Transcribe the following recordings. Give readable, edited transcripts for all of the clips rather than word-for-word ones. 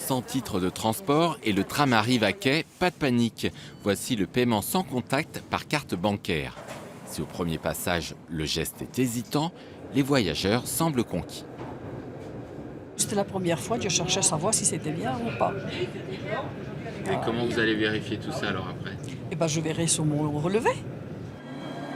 Sans titre de transport et le tram arrive à quai, pas de panique. Voici le paiement sans contact par carte bancaire. Si au premier passage, le geste est hésitant, les voyageurs semblent conquis. C'était la première fois que je cherchais à savoir si c'était bien ou pas. Et comment vous allez vérifier tout ça alors après? Et ben je verrai sur mon relevé.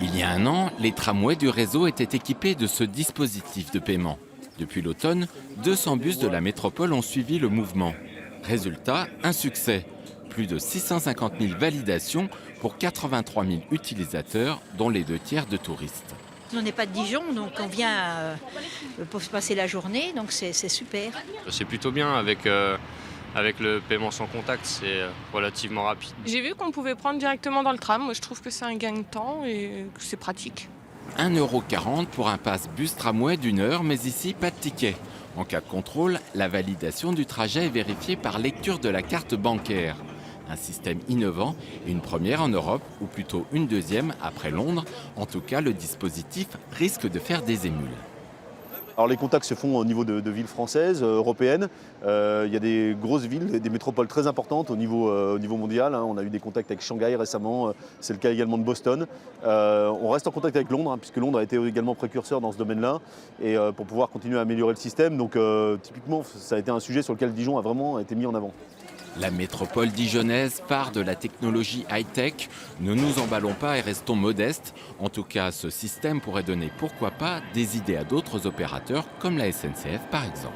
Il y a un an, les tramways du réseau étaient équipés de ce dispositif de paiement. Depuis l'automne, 200 bus de la métropole ont suivi le mouvement. Résultat, un succès. Plus de 650 000 validations pour 83 000 utilisateurs, dont les 2 tiers de touristes. On n'est pas de Dijon, donc on vient pour se passer la journée, donc c'est super. C'est plutôt bien avec le paiement sans contact, c'est relativement rapide. J'ai vu qu'on pouvait prendre directement dans le tram. Moi, je trouve que c'est un gain de temps et que c'est pratique. 1,40 € pour un pass bus-tramway d'1 heure, mais ici, pas de ticket. En cas de contrôle, la validation du trajet est vérifiée par lecture de la carte bancaire. Un système innovant et une première en Europe, ou plutôt une deuxième après Londres. En tout cas, le dispositif risque de faire des émules. Alors les contacts se font au niveau de villes françaises, européennes. Il y a des grosses villes, des métropoles très importantes au niveau mondial. On a eu des contacts avec Shanghai récemment, c'est le cas également de Boston. On reste en contact avec Londres, puisque Londres a été également précurseur dans ce domaine-là, et pour pouvoir continuer à améliorer le système. Donc typiquement, ça a été un sujet sur lequel Dijon a vraiment été mis en avant. La métropole dijonnaise part de la technologie high-tech. Ne nous emballons pas et restons modestes. En tout cas, ce système pourrait donner, pourquoi pas, des idées à d'autres opérateurs, comme la SNCF par exemple.